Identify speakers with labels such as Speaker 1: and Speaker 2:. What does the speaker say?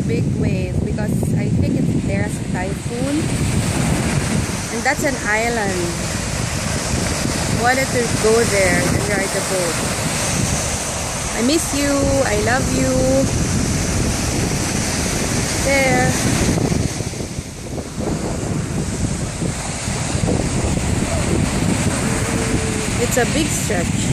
Speaker 1: big wave because I think there's a typhoon. And that's an island. Wanted to go there and ride the boat. I miss you. I love you. There. It's a big stretch.